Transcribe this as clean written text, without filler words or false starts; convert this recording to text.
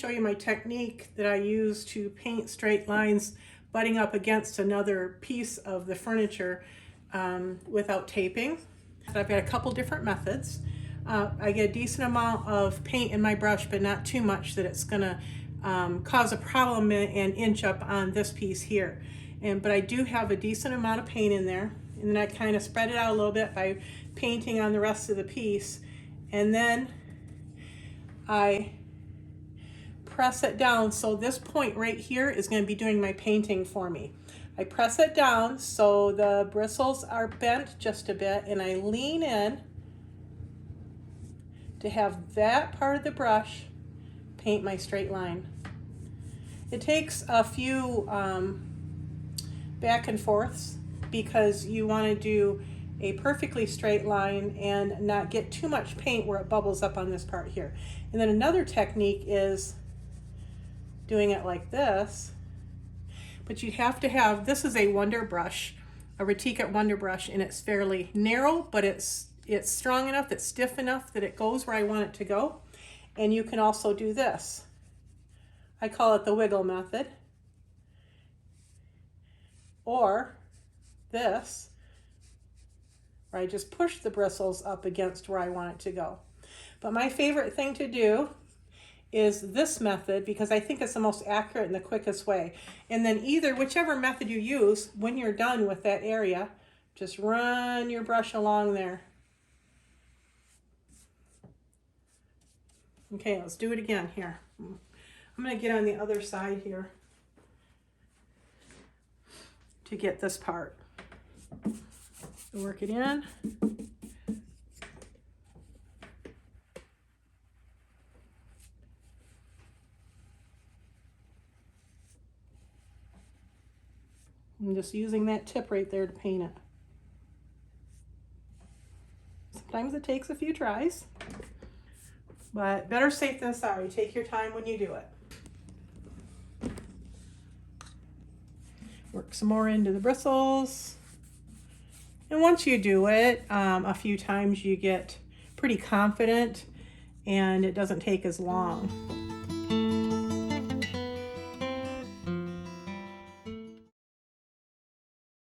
show you my technique that I use to paint straight lines butting up against another piece of the furniture without taping. I've got a couple different methods. I get a decent amount of paint in my brush, but not too much that it's gonna cause a problem and inch up on this piece here. But I do have a decent amount of paint in there, and then I kind of spread it out a little bit by painting on the rest of the piece, and then I press it down. So this point right here is going to be doing my painting for me. I press it down so the bristles are bent just a bit, and I lean in to have that part of the brush paint my straight line. It takes a few back and forths because you want to do a perfectly straight line and not get too much paint where it bubbles up on this part here. And then another technique is doing it like this, but you have to have, this is a Wonder brush, a Retica Wonder brush, and it's fairly narrow, but it's strong enough, it's stiff enough that it goes where I want it to go. And you can also do this. I call it the wiggle method. Or this, where I just push the bristles up against where I want it to go. But my favorite thing to do is this method because I think it's the most accurate and the quickest way. And then whichever method you use, when you're done with that area, just run your brush along there. Okay, let's do it again here. I'm going to get on the other side here to get this part. Work it in. I'm just using that tip right there to paint it. Sometimes it takes a few tries, but better safe than sorry. Take your time when you do it. Work some more into the bristles. And once you do it a few times, you get pretty confident and it doesn't take as long.